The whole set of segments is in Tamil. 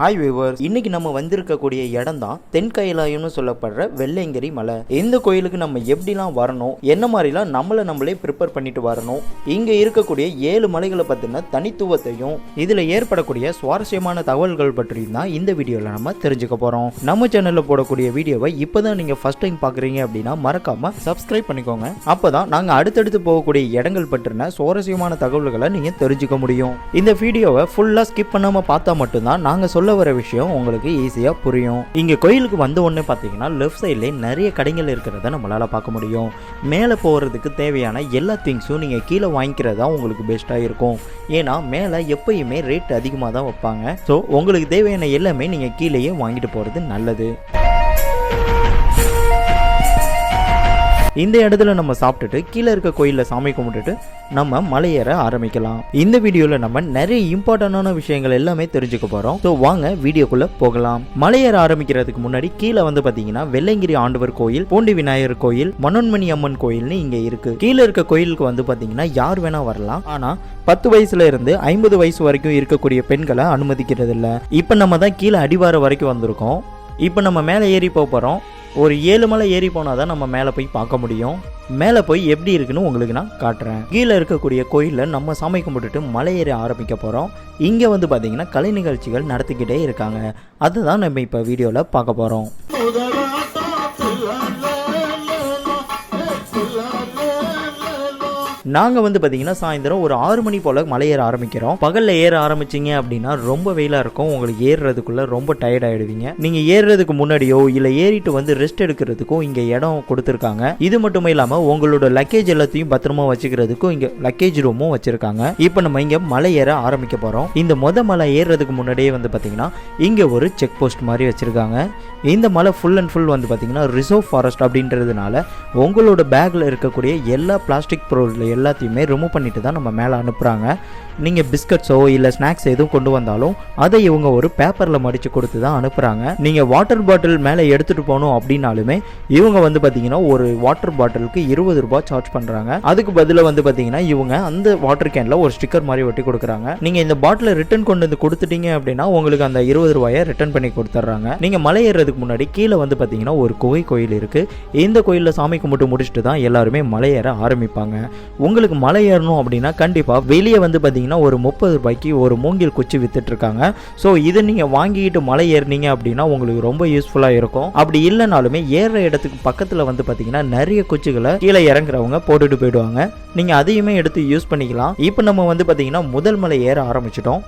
ஹாய் வியூவர்ஸ், இன்னைக்கு நம்ம வந்திருக்கக்கூடிய இடம் தான் தென்கைலாயம்னு சொல்லப்படுற வெள்ளையங்கிரி மலை. இந்த கோயிலுக்கு நம்ம எப்படிலாம் வரணும், என்ன மாதிரிலாம் நம்மளே ப்ரிப்பேர் பண்ணிட்டு வரணும், இங்க இருக்கக்கூடிய 7 மலைகளை பத்தின தனித்துவத்தையும் இதுல ஏற்படக்கூடிய சுவாரஸ்யமான தகவல்கள் பற்றியும் தான் இந்த வீடியோல நம்ம தெரிஞ்சுக்க போறோம். நம்ம சேனல்ல போடக்கூடிய வீடியோவை இப்பதான் நீங்க ஃபர்ஸ்ட் டைம் பாக்குறீங்க அப்படின்னா மறக்காம சப்ஸ்கிரைப் பண்ணிக்கோங்க. அப்பதான் நாங்க அடுத்தடுத்து போகக்கூடிய இடங்கள் பற்றின சுவாரஸ்யமான தகவல்களை நீங்க தெரிஞ்சுக்க முடியும். இந்த வீடியோவை ஃபுல்லா ஸ்கிப் பண்ணாம பார்த்தா மட்டும்தான் நாங்க சொல்ல வர விஷயம் உங்களுக்கு ஈஸியா புரியும். இங்க கோயிலுக்கு வந்த உடனே பாத்தீங்கன்னா லெஃப்ட் சைட்ல நிறைய கடைகள் இருக்கிறத நம்மளால பார்க்க முடியும். மேல போறதுக்கு தேவையான எல்லா திங்ஸும் நீங்க கீழே வாங்கிக்கிறதா உங்களுக்கு பெஸ்டா இருக்கும். ஏன்னா மேல எப்பயுமே ரேட் அதிகமாக தான் வைப்பாங்க. ஸோ உங்களுக்கு தேவையான எல்லாமே நீங்க கீழேயே வாங்கிட்டு போறது நல்லது. இந்த இடத்துல நம்ம சாப்பிட்டுட்டு கீழே இருக்க கோயிலில் சாமி கும்பிட்டுட்டு நம்ம மலையேற ஆரம்பிக்கலாம். இந்த வீடியோவில் நம்ம நிறைய இம்பார்ட்டன்டான விஷயங்கள் எல்லாமே தெரிஞ்சுக்க போகிறோம். ஸோ வாங்க வீடியோக்குள்ளே போகலாம். மலையேற ஆரம்பிக்கிறதுக்கு முன்னாடி கீழே வந்து பார்த்தீங்கன்னா வெள்ளையங்கிரி ஆண்டவர் கோயில், பூண்டி விநாயகர் கோயில், மனோன்மணி அம்மன் கோயில்னு இங்கே இருக்கு. கீழே இருக்க கோயிலுக்கு வந்து பார்த்தீங்கன்னா யார் வேணா வரலாம். ஆனால் 10 வயசுல இருந்து 50 வயசு வரைக்கும் இருக்கக்கூடிய பெண்களை அனுமதிக்கிறது இல்லை. இப்போ நம்ம தான் கீழே அடிவார வரைக்கும் வந்திருக்கோம். இப்போ நம்ம மேலே ஏறி போகிறோம். ஒரு 7 மலை ஏறி போனால் தான் நம்ம மேலே போய் பார்க்க முடியும். மேலே போய் எப்படி இருக்குன்னு உங்களுக்கு நான் காட்டுறேன். கீழே இருக்கக்கூடிய கோயிலில் நம்ம சாமி கும்பிட்டுட்டு மலை ஏறி ஆரம்பிக்க போகிறோம். இங்கே வந்து பார்த்தீங்கன்னா கலை நிகழ்ச்சிகள் நடத்திக்கிட்டே இருக்காங்க. அதுதான் நம்ம இப்போ வீடியோவில் பார்க்க போகிறோம். நாங்கள் வந்து பார்த்தீங்கன்னா சாயந்தரம் ஒரு 6 மணி போல் மலை ஏற ஆரம்பிக்கிறோம். பகலில் ஏற ஆரம்பிச்சிங்க அப்படின்னா ரொம்ப வெயிலாக இருக்கும். உங்களுக்கு ஏறுறதுக்குள்ளே ரொம்ப டயர்ட் ஆகிடுவீங்க. நீங்கள் ஏறுறதுக்கு முன்னாடியோ இல்லை ஏறிட்டு வந்து ரெஸ்ட் எடுக்கிறதுக்கும் இங்கே இடம் கொடுத்துருக்காங்க. இது மட்டும் இல்லாமல் உங்களோட லக்கேஜ் எல்லாத்தையும் பத்திரமா வச்சுக்கிறதுக்கும் இங்கே லக்கேஜ் ரூமும் வச்சுருக்காங்க. இப்போ நம்ம இங்கே மலை ஏற ஆரம்பிக்க போகிறோம். இந்த மலை ஏறுறதுக்கு முன்னாடியே வந்து பார்த்தீங்கன்னா இங்கே ஒரு செக் போஸ்ட் மாதிரி வச்சுருக்காங்க. இந்த மலை ஃபுல் அண்ட் ஃபுல் வந்து பார்த்தீங்கன்னா ரிசர்வ் ஃபாரஸ்ட் அப்படின்றதுனால உங்களோட பேக்கில் இருக்கக்கூடிய எல்லா பிளாஸ்டிக் பொருள் எல்லாத்தையுமே ரிமூவ் பண்ணிட்டு தான் நம்ம மேலே அனுப்புகிறாங்க. நீங்கள் பிஸ்கட்ஸோ இல்லை ஸ்நாக்ஸ் எதுவும் கொண்டு வந்தாலும் அதை இவங்க ஒரு பேப்பரில் மடித்து கொடுத்து தான் அனுப்புகிறாங்க. நீங்கள் வாட்டர் பாட்டில் மேலே எடுத்துகிட்டு போகணும் அப்படின்னாலுமே இவங்க வந்து பார்த்தீங்கன்னா ஒரு வாட்டர் பாட்டிலுக்கு 20 ரூபாய் சார்ஜ் பண்ணுறாங்க. அதுக்கு பதிலாக வந்து பார்த்தீங்கன்னா இவங்க அந்த வாட்டர் கேனில் ஒரு ஸ்டிக்கர் மாதிரி ஒட்டி கொடுக்குறாங்க. நீங்கள் இந்த பாட்டிலை ரிட்டர்ன் கொண்டு வந்து கொடுத்துட்டீங்க அப்படின்னா உங்களுக்கு அந்த 20 ரூபாயை ரிட்டர்ன் பண்ணி கொடுத்துட்றாங்க. நீங்கள் மலை ஏறுறதுக்கு முன்னாடி கீழே வந்து பார்த்தீங்கன்னா ஒரு கோயில் இருக்குது. இந்த கோயிலில் சாமி கும்பிட்டு முடிச்சுட்டு தான் எல்லாருமே மலை ஏற ஆரம்பிப்பாங்க. உங்களுக்கு மலை ஏறணும் அப்படின்னா கண்டிப்பாக வெளியே வந்து பார்த்தீங்கன்னா ஒரு 30 ரூபாய்க்கு ஒரு மூங்கில் குச்சி வித்துட்டு இருக்காங்க. ஸோ இதை நீங்கள் வாங்கிட்டு மலை ஏறினீங்க அப்படின்னா உங்களுக்கு ரொம்ப யூஸ்ஃபுல்லாக இருக்கும். அப்படி இல்லைனாலுமே ஏற இடத்துக்கு பக்கத்தில் வந்து பார்த்தீங்கன்னா நிறைய குச்சிகளை கீழே இறங்குறவங்க போட்டுட்டு போயிடுவாங்க. நீங்கள் அதையுமே எடுத்து யூஸ் பண்ணிக்கலாம். இப்போ நம்ம வந்து பார்த்தீங்கன்னா முதல் மலை ஏற ஆரம்பிச்சிட்டோம்.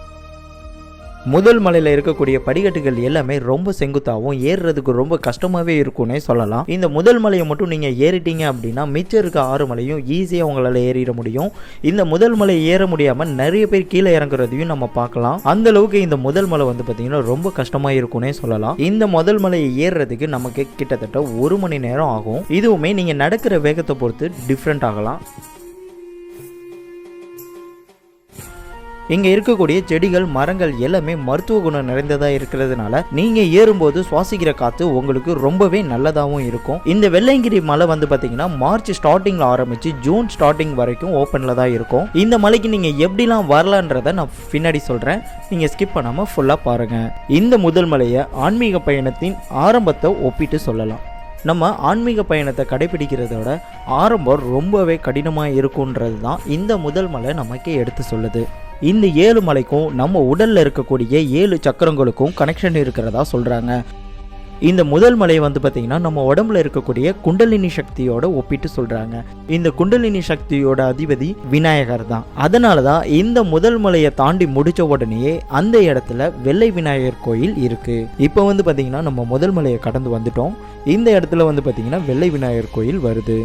முதல் மலையில் இருக்கக்கூடிய படிக்கட்டுகள் எல்லாமே ரொம்ப செங்குத்தாகவும் ஏறுறதுக்கு ரொம்ப கஷ்டமாகவே இருக்கும்னே சொல்லலாம். இந்த முதல் மலையை மட்டும் நீங்கள் ஏறிட்டீங்க அப்படின்னா மிச்சம் இருக்க 6 மலையும் ஈஸியாக உங்களால் ஏறிட முடியும். இந்த முதல் மலை ஏற முடியாமல் நிறைய பேர் கீழே இறங்குறதையும் நம்ம பார்க்கலாம். அந்த அளவுக்கு இந்த முதல் மலை வந்து பார்த்தீங்கன்னா ரொம்ப கஷ்டமாக இருக்கும்னே சொல்லலாம். இந்த முதல் மலையை ஏறுறதுக்கு நமக்கு கிட்டத்தட்ட 1 மணி நேரம் ஆகும். இதுவுமே நீங்கள் நடக்கிற வேகத்தை பொறுத்து டிஃப்ரெண்ட் ஆகலாம். இங்கே இருக்கக்கூடிய செடிகள், மரங்கள் எல்லாமே மருத்துவ குணம் நிறைந்ததாக இருக்கிறதுனால நீங்கள் ஏறும்போது சுவாசிக்கிற காற்று உங்களுக்கு ரொம்பவே நல்லதாகவும் இருக்கும். இந்த வெள்ளையங்கிரி மலை வந்து பார்த்தீங்கன்னா மார்ச் ஸ்டார்டிங்கில் ஆரம்பித்து ஜூன் ஸ்டார்டிங் வரைக்கும் ஓப்பனில் தான் இருக்கும். இந்த மலைக்கு நீங்கள் எப்படிலாம் வரலான்றதை நான் பின்னாடி சொல்கிறேன். நீங்கள் ஸ்கிப் பண்ணாமல் ஃபுல்லாக பாருங்கள். இந்த முதல் மலையை ஆன்மீக பயணத்தின் ஆரம்பத்தை ஒப்பிட்டு சொல்லலாம். நம்ம ஆன்மீக பயணத்தை கடைபிடிக்கிறதோட ஆரம்பம் ரொம்பவே கடினமாக இருக்குன்றது தான் இந்த முதல் மலை நமக்கு எடுத்து சொல்லுது. இந்த 7 மலைக்கும் நம்ம உடலில் இருக்கக்கூடிய 7 சக்கரங்களுக்கும் கனெக்ஷன் இருக்கிறதா சொல்கிறாங்க. இந்த முதல் மலை வந்து பார்த்திங்கன்னா நம்ம உடம்புல இருக்கக்கூடிய குண்டலினி சக்தியோட ஒப்பிட்டு சொல்கிறாங்க. இந்த குண்டலினி சக்தியோட அதிபதி விநாயகர் தான். அதனால தான் இந்த முதல் மலையை தாண்டி முடித்த உடனேயே அந்த இடத்துல வெள்ளை விநாயகர் கோயில் இருக்குது. இப்போ வந்து பார்த்திங்கன்னா நம்ம முதல் மலையை கடந்து வந்துட்டோம். இந்த இடத்துல வந்து பார்த்திங்கன்னா வெள்ளை விநாயகர் கோயில் வருது.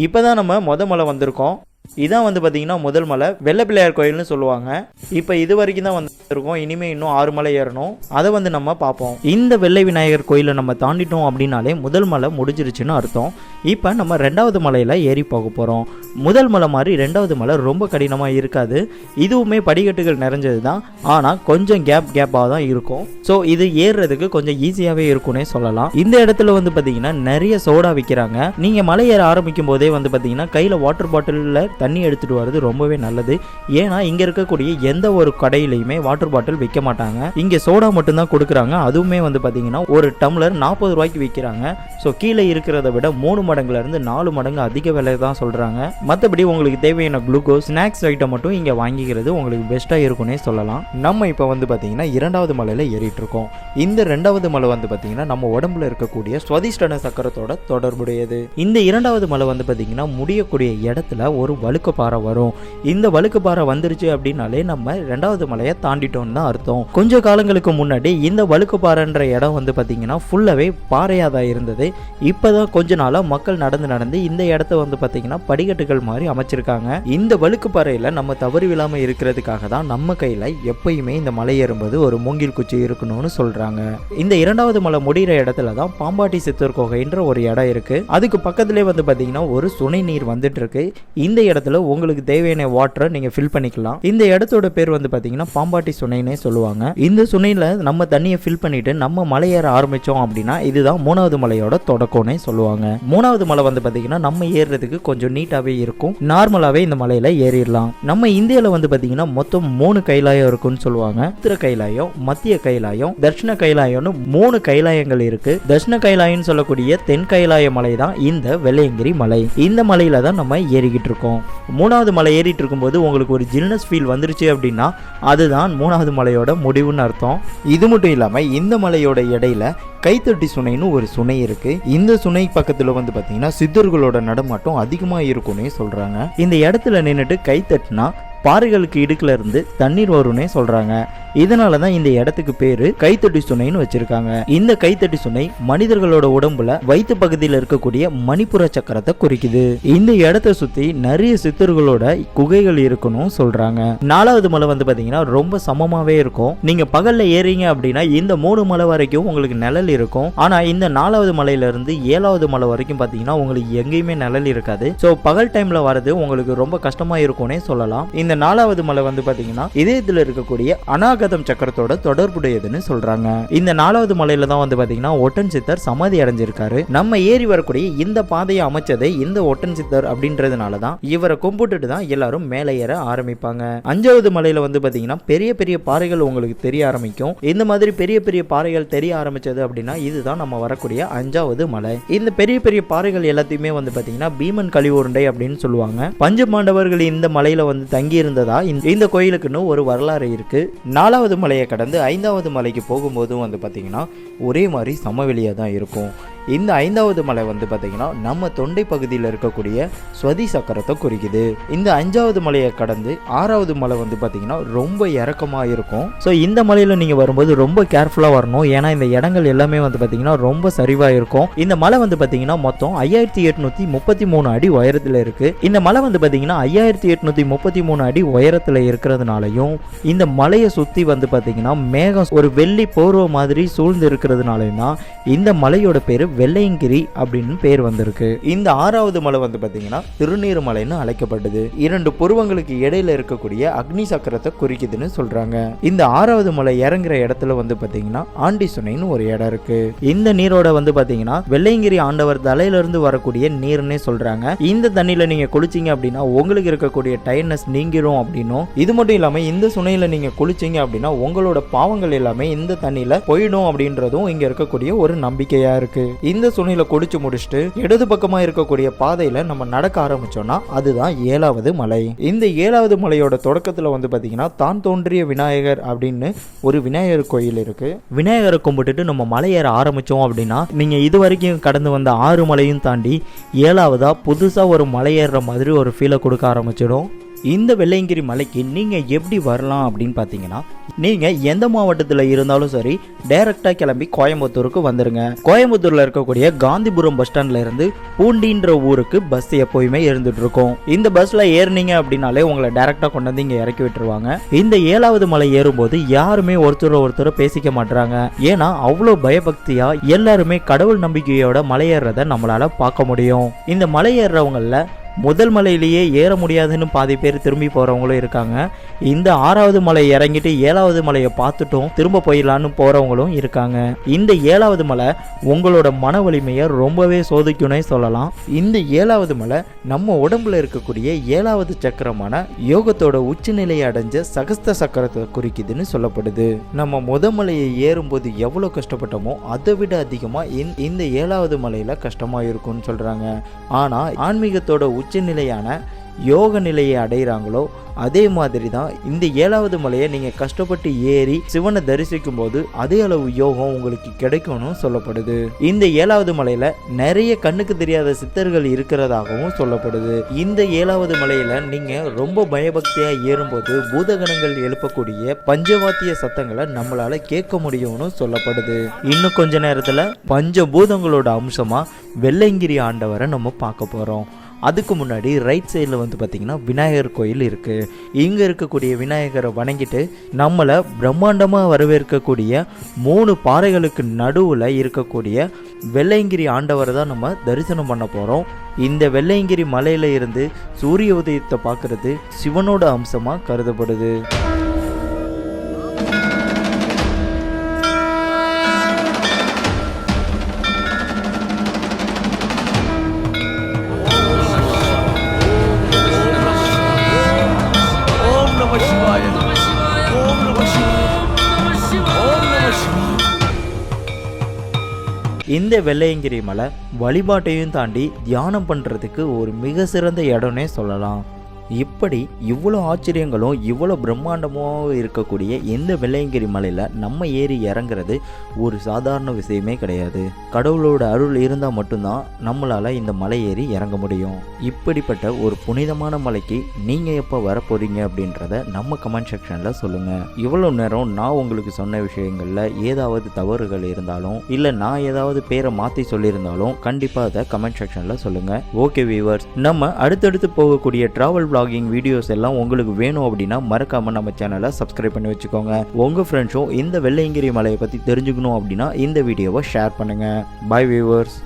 இப்போதான் நம்ம மலை வந்திருக்கோம். இதான் வந்து பார்த்தீங்கன்னா முதல் மலை வெள்ளை பிள்ளையார் கோயில்னு சொல்லுவாங்க. இப்போ இது வரைக்கும் தான் வந்துருக்கோம். இனிமேல் இன்னும் 6 மலை ஏறணும். அதை வந்து நம்ம பார்ப்போம். இந்த வெள்ளை விநாயகர் கோயிலை நம்ம தாண்டிட்டோம் அப்படின்னாலே முதல் மலை முடிஞ்சிருச்சுன்னு அர்த்தம். இப்போ நம்ம 2வது மலையில் ஏறி போக போகிறோம். முதல் மலை மாதிரி 2வது மலை ரொம்ப கடினமாக இருக்காது. இதுவுமே படிக்கட்டுகள் நிறைஞ்சது தான், ஆனால் கொஞ்சம் கேப்பாக தான் இருக்கும். ஸோ இது ஏறுறதுக்கு கொஞ்சம் ஈஸியாகவே இருக்கும்னே சொல்லலாம். இந்த இடத்துல வந்து பார்த்தீங்கன்னா நிறைய சோடா விற்கிறாங்க. நீங்கள் மலை ஏற ஆரம்பிக்கும் போதே வந்து பார்த்தீங்கன்னா கையில் வாட்டர் பாட்டிலில் தண்ணி எடுத்துகிட்டு வர்றது ரொம்பவே நல்லது. ஏன்னா இங்கே இருக்கக்கூடிய எந்த ஒரு கடையிலையுமே வாட்டர் பாட்டில் விற்க மாட்டாங்க. இங்கே சோடா மட்டும்தான் கொடுக்குறாங்க. அதுவுமே வந்து பார்த்தீங்கன்னா ஒரு டம்ளர் 40 ரூபாய்க்கு விற்கிறாங்க. ஸோ கீழே இருக்கிறத விட 3 மடங்குலேருந்து 4 மடங்கு அதிக விலை தான் சொல்கிறாங்க. மற்றபடி உங்களுக்கு தேவையான குளுக்கோஸ் ஸ்நாக்ஸ் ஐட்டம் மட்டும் இங்கே வாங்கிக்கிறது உங்களுக்கு பெஸ்ட்டாக இருக்குன்னே சொல்லலாம். நம்ம இப்போ வந்து பார்த்தீங்கன்னா 2வது மலையில் ஏறிட்டு இருக்கோம். இந்த 2வது மலை வந்து பார்த்தீங்கன்னா நம்ம உடம்புல இருக்கக்கூடிய சுவாதிஷ்டான சக்கரத்தோட தொடர்புடையது. இந்த 2வது மலை வந்து பார்த்தீங்கன்னா முடியக்கூடிய இடத்துல ஒரு வழுக்கு பாறை வரும். இந்த வழுக்கு பாறை வந்துருச்சு அப்படின்னாலே நம்ம 2வது மலையை தாண்டிட்டோம்னு தான் அர்த்தம். கொஞ்ச காலங்களுக்கு முன்னாடி இந்த வழுக்கு பாறைன்ற இடம் வந்து பார்த்தீங்கன்னா ஃபுல்லாகவே பாறையாக தான் இருந்தது. இப்போதான் கொஞ்ச நாளாக மக்கள் நடந்து இந்த இடத்த வந்து பார்த்தீங்கன்னா படிக்கட்டுகள் மாதிரி அமைச்சிருக்காங்க. இந்த வழுக்கு பாறையில் நம்ம தவறி விழாமல் இருக்கிறதுக்காக தான் நம்ம கையில் எப்பயுமே இந்த மலை ஏறும்போது ஒரு மூங்கில் குச்சி இருக்கணும்னு சொல்றாங்க. இந்த 2வது மலை முடிகிற இடத்துல தான் பாம்பாட்டி சித்தர் கோகைன்ற ஒரு இடம் இருக்கு. அதுக்கு பக்கத்திலே வந்து பார்த்தீங்கன்னா ஒரு சுனை நீர் வந்துட்டு இருக்கு. இந்த இடத்துல உங்களுக்கு தேவையான வாட்டரை நீங்க ஃபில் பண்ணிக்கலாம். இந்த இடத்தோட பேர் வந்து பார்த்தீங்கன்னா பாம்பாட்டி சுனைனே சொல்லுவாங்க. இந்த சுனையில நம்ம தண்ணியை ஃபில் பண்ணிட்டு நம்ம மலை ஏற ஆரம்பிச்சோம் அப்படின்னா இதுதான் 3வது மலையோட தொடக்கம்னே சொல்லுவாங்க. 3வது மலை வந்து பார்த்தீங்கன்னா நம்ம ஏறுறதுக்கு கொஞ்சம் நீட்டாவே இருக்கும். நார்மலாவே இந்த மலையில ஏறிடலாம். நம்ம இந்தியாவில் வந்து பார்த்தீங்கன்னா மொத்தம் 3 கைலாயம் இருக்குன்னு சொல்லுவாங்க. உத்தர கைலாயம், மத்திய கைலாயம், தட்சிண கைலாயம்னு 3 கைலாயங்கள் இருக்கு. தட்சிண கைலாயம் சொல்லக்கூடிய தென் கைலாய மலை தான் இந்த வெள்ளையங்கிரி மலை. இந்த மலையில தான் நம்ம ஏறிக்கிட்டு இருக்கோம். 3வது மலை ஏறிட்டு இருக்கும்போது உங்களுக்கு ஒரு ஜில்னஸ் ஃபீல் வந்துருச்சு அப்படின்னா அதுதான் 3வது மலையோட முடிவுன்னு அர்த்தம். இது மட்டும் இல்லாமல் இந்த மலையோட இடையில கைத்தட்டி சுனைன்னு ஒரு சுனை இருக்கு. இந்த சுனை பக்கத்துல வந்து பாத்தீங்கன்னா சித்தர்களோட நடமாட்டம் அதிகமா இருக்கும்னே சொல்றாங்க. இந்த இடத்துல நின்றுட்டு கைத்தட்டினா பாறைகளுக்கு இடுக்குல இருந்து தண்ணீர் வரும்னே சொல்றாங்க. இதனால தான் இந்த இடத்துக்கு பேரு கைத்தட்டி சுனைன்னு வச்சிருக்காங்க. இந்த கைத்தட்டி சுனை மனிதர்களோட உடம்புல வயிற்று பகுதியில் இருக்கக்கூடிய மணிப்புர சக்கரத்தை குறிக்குது. இந்த இடத்தை சுத்தி நிறைய சித்தர்களோட குகைகள் இருக்கணும் சொல்றாங்க. 4வது மலை வந்து பாத்தீங்கன்னா ரொம்ப சமமாவே இருக்கும். நீங்க பகல்ல ஏறீங்க அப்படின்னா இந்த 3 மலை வரைக்கும் உங்களுக்கு நிழல் இருக்கும். ஆனா இந்த 4வது மலையில இருந்து 7வது மலை வரைக்கும் பாத்தீங்கன்னா உங்களுக்கு எங்கேயுமே நிழல் இருக்காது. சோ பகல் டைம்ல வரது உங்களுக்கு ரொம்ப கஷ்டமா இருக்கும்னே சொல்லலாம். இந்த 4வது மலை வந்து பாத்தீங்கன்னா இதயத்துல இருக்கக்கூடிய அநாகதம் சக்கரத்தோட தொடர்புடையதுன்னு சொல்றாங்க. இந்த 4வது மலையில தான் வந்து பாத்தீங்கன்னா ஒட்டன் சித்தர் சமாதி அடைஞ்சிருக்காரு. நம்ம ஏறி வரக்கூடிய இந்த பாதையை அமைச்சதே இந்த ஒட்டன் சித்தர் அப்படின்றதுனால தான் இவரை கும்பிட்டுட்டு தான் எல்லாரும் மேலே ஏற ஆரம்பிப்பாங்க. 5வது மலையில வந்து பாத்தீங்கன்னா பெரிய பெரிய பாறைகள் உங்களுக்கு தெரிய ஆரம்பிக்கும். இந்த மாதிரி பெரிய பெரிய பாறைகள் தெரிய ஆரம்பிச்சது அப்படின்னா இதுதான் நம்ம வரக்கூடிய 5வது மலை. இந்த பெரிய பெரிய பாறைகள் எல்லாத்தையுமே வந்து பாத்தீங்கன்னா பீமன் கழிவுருண்டை அப்படின்னு சொல்லுவாங்க. பஞ்ச பாண்டவர்கள் இந்த மலையில வந்து தங்கி இருந்ததா இந்த கோயிலுக்குன்னு ஒரு வரலாறு இருக்கு. 4வது மலையை கடந்து 5வது மலைக்கு போகும்போதும் வந்து பாத்தீங்கன்னா ஒரே மாதிரி சமவெளியா தான் இருக்கும். இந்த 5வது மலை வந்து பார்த்தீங்கன்னா நம்ம தொண்டை பகுதியில் இருக்கக்கூடிய ஸ்வதி சக்கரத்தை குறிக்குது. இந்த 5வது மலையை கடந்து 6வது மலை வந்து பார்த்தீங்கன்னா ரொம்ப இறக்கமாக இருக்கும். ஸோ இந்த மலையில் நீங்கள் வரும்போது ரொம்ப கேர்ஃபுல்லாக வரணும். ஏன்னா இந்த இடங்கள் எல்லாமே வந்து பார்த்தீங்கன்னா ரொம்ப சரிவாக இருக்கும். இந்த மலை வந்து பார்த்தீங்கன்னா மொத்தம் 5833 அடி உயரத்தில் இருக்கு. இந்த மலை வந்து பார்த்தீங்கன்னா 5833 அடி உயரத்தில் இருக்கிறதுனாலையும் இந்த மலையை சுற்றி வந்து பார்த்தீங்கன்னா மேகம் ஒரு வெள்ளி போர்வை மாதிரி சூழ்ந்து இருக்கிறதுனாலையும் தான் இந்த மலையோட பேர் வெள்ளையங்கிரி அப்படின்னு பேர் வந்திருக்கு. இந்த 6வது மலை வந்து பாத்தீங்கன்னா திருநீர் மலைன்னு அழைக்கப்பட்டது. 2 புருவங்களுக்கு இடையில இருக்கக்கூடிய அக்னி சக்கரத்தை குறிக்குதுன்னு சொல்றாங்க. இந்த 6வது மலை இறங்குற இடத்துல வந்து பாத்தீங்கன்னா ஆண்டி சுனைன்னு ஒரு இடம் இருக்கு. இந்த நீரோட வந்து பாத்தீங்கன்னா வெள்ளையங்கிரி ஆண்டவர் தலையில இருந்து வரக்கூடிய நீர்னே சொல்றாங்க. இந்த தண்ணியில நீங்க குளிச்சீங்க அப்படின்னா உங்களுக்கு இருக்கக்கூடிய டயர்ட்னஸ் நீங்கிரும் அப்படின்னும், இது மட்டும் இல்லாம இந்த சுனையில நீங்க குளிச்சீங்க அப்படின்னா உங்களோட பாவங்கள் எல்லாமே இந்த தண்ணியில போயிடும் அப்படின்றதும் இங்க இருக்கக்கூடிய ஒரு நம்பிக்கையா இருக்கு. இந்த சுனையில குடிச்சு முடிச்சுட்டு இடது பக்கமா இருக்கக்கூடிய பாதையில நம்ம நடக்க ஆரம்பிச்சோம்னா அதுதான் 7வது மலை. இந்த 7வது மலையோட தொடக்கத்துல வந்து பாத்தீங்கன்னா தான் தோன்றிய விநாயகர் அப்படின்னு ஒரு விநாயகர் கோயில் இருக்கு. விநாயகரை கும்பிட்டுட்டு நம்ம மலை ஏற ஆரம்பிச்சோம் அப்படின்னா நீங்க இது வரைக்கும் கடந்து வந்த 6 மலையும் தாண்டி 7வதா புதுசா ஒரு மலை ஏறுற மாதிரி ஒரு ஃபீலை கொடுக்க ஆரம்பிச்சிடும். இந்த வெள்ளையங்கிரி மலைக்கு நீங்கள் எப்படி வரலாம் அப்படின்னு பார்த்தீங்கன்னா, நீங்கள் எந்த மாவட்டத்தில் இருந்தாலும் சரி டைரெக்டாக கிளம்பி கோயம்புத்தூருக்கு வந்துடுங்க. கோயம்புத்தூரில் இருக்கக்கூடிய காந்திபுரம் பஸ் ஸ்டாண்டில் இருந்து பூண்டின்ற ஊருக்கு பஸ் எப்போயுமே இருந்துட்டு இருக்கும். இந்த பஸ்ஸில் ஏறினீங்க அப்படின்னாலே உங்களை டைரெக்டாக கொண்டு வந்து இங்கே இறக்கி விட்டுருவாங்க. இந்த 7வது மலை ஏறும்போது யாருமே ஒருத்தர் பேசிக்க மாட்டாங்க. ஏன்னா அவ்வளோ பயபக்தியாக எல்லாருமே கடவுள் நம்பிக்கையோட மலை ஏறுறதை நம்மளால பார்க்க முடியும். இந்த மலை ஏறுறவங்கள முதல் மலையிலேயே ஏற முடியாதுன்னு பாதி பேர் திரும்பி போகிறவங்களும் இருக்காங்க. இந்த 6வது மலை இறங்கிட்டு 7வது மலையை பார்த்துட்டும் திரும்ப போயிடலான்னு போகிறவங்களும் இருக்காங்க. இந்த 7வது மலை உங்களோட மன வலிமையை ரொம்பவே சோதிக்குன்னே சொல்லலாம். இந்த 7வது மலை நம்ம உடம்புல இருக்கக்கூடிய 7வது சக்கரமான யோகத்தோட உச்சநிலையை அடைஞ்ச சகஸ்த சக்கரத்தை குறிக்குதுன்னு சொல்லப்படுது. நம்ம முதல் மலையை ஏறும்போது எவ்வளோ கஷ்டப்பட்டோமோ அதை விட அதிகமாக இந்த 7வது மலையில் கஷ்டமாக இருக்கும்னு சொல்கிறாங்க. ஆனால் ஆன்மீகத்தோட உச்சநிலையான யோக நிலையை அடைகிறாங்களோ அதே மாதிரி தான் இந்த 7வது மலையை நீங்கள் கஷ்டப்பட்டு ஏறி சிவனை தரிசிக்கும் போது அதே அளவு யோகம் உங்களுக்கு கிடைக்கும்னு சொல்லப்படுது. இந்த 7வது மலையில் நிறைய கண்ணுக்கு தெரியாத சித்தர்கள் இருக்கிறதாகவும் சொல்லப்படுது. இந்த 7வது மலையில் நீங்கள் ரொம்ப பயபக்தியாக ஏறும்போது பூதகணங்கள் எழுப்பக்கூடிய பஞ்சவாத்திய சத்தங்களை நம்மளால கேட்க முடியும்னு சொல்லப்படுது. இன்னும் கொஞ்ச நேரத்தில் பஞ்சபூதங்களோட அம்சமாக வெள்ளையங்கிரி ஆண்டவரை நம்ம பார்க்க போகிறோம். அதுக்கு முன்னாடி ரைட் சைடில் வந்து பார்த்திங்கன்னா விநாயகர் கோயில் இருக்குது. இங்கே இருக்கக்கூடிய விநாயகரை வணங்கிட்டு நம்மளை பிரம்மாண்டமாக வரவேற்கக்கூடிய 3 பாறைகளுக்கு நடுவில் இருக்கக்கூடிய வெள்ளையங்கிரி ஆண்டவரை தான் நம்ம தரிசனம் பண்ண போகிறோம். இந்த வெள்ளையங்கிரி மலையில் இருந்து சூரிய உதயத்தை பார்க்குறது சிவனோட அம்சமாக கருதப்படுது. இந்த வெள்ளையங்கிரி மலை வழிபாட்டையும் தாண்டி தியானம் பண்ணுறதுக்கு ஒரு மிக சிறந்த இடம்னே சொல்லலாம். இப்படி இவ்வளோ ஆச்சரியங்களும் இவ்வளோ பிரம்மாண்டமாக இருக்கக்கூடிய இந்த வெள்ளையங்கிரி மலையில் நம்ம ஏறி இறங்குறது ஒரு சாதாரண விஷயமே கிடையாது. கடவுளோட அருள் இருந்தால் மட்டும்தான் நம்மளால் இந்த மலை ஏறி இறங்க முடியும். இப்படிப்பட்ட ஒரு புனிதமான மலைக்கு நீங்கள் எப்போ வரப்போறீங்க அப்படின்றத நம்ம கமெண்ட் செக்ஷனில் சொல்லுங்கள். இவ்வளோ நேரம் நான் உங்களுக்கு சொன்ன விஷயங்களில் ஏதாவது தவறுகள் இருந்தாலும் இல்லை நான் ஏதாவது பேரை மாற்றி சொல்லியிருந்தாலும் கண்டிப்பாக அதை கமெண்ட் செக்ஷனில் சொல்லுங்கள். ஓகே வியூவர்ஸ், நம்ம அடுத்தடுத்து போகக்கூடிய ட்ராவல் vlogging வீடியோஸ் எல்லாம் உங்களுக்கு வேணும் அப்படின்னா மறக்காம நம்ம சேனலை சப்ஸ்கிரைப் பண்ணி வச்சுக்கோங்க. உங்க ஃப்ரெண்ட்ஸும் இந்த வெள்ளையங்கிரி மலையை பற்றி தெரிஞ்சுக்கணும் அப்படின்னா இந்த வீடியோவை ஷேர் பண்ணுங்க. Bye viewers.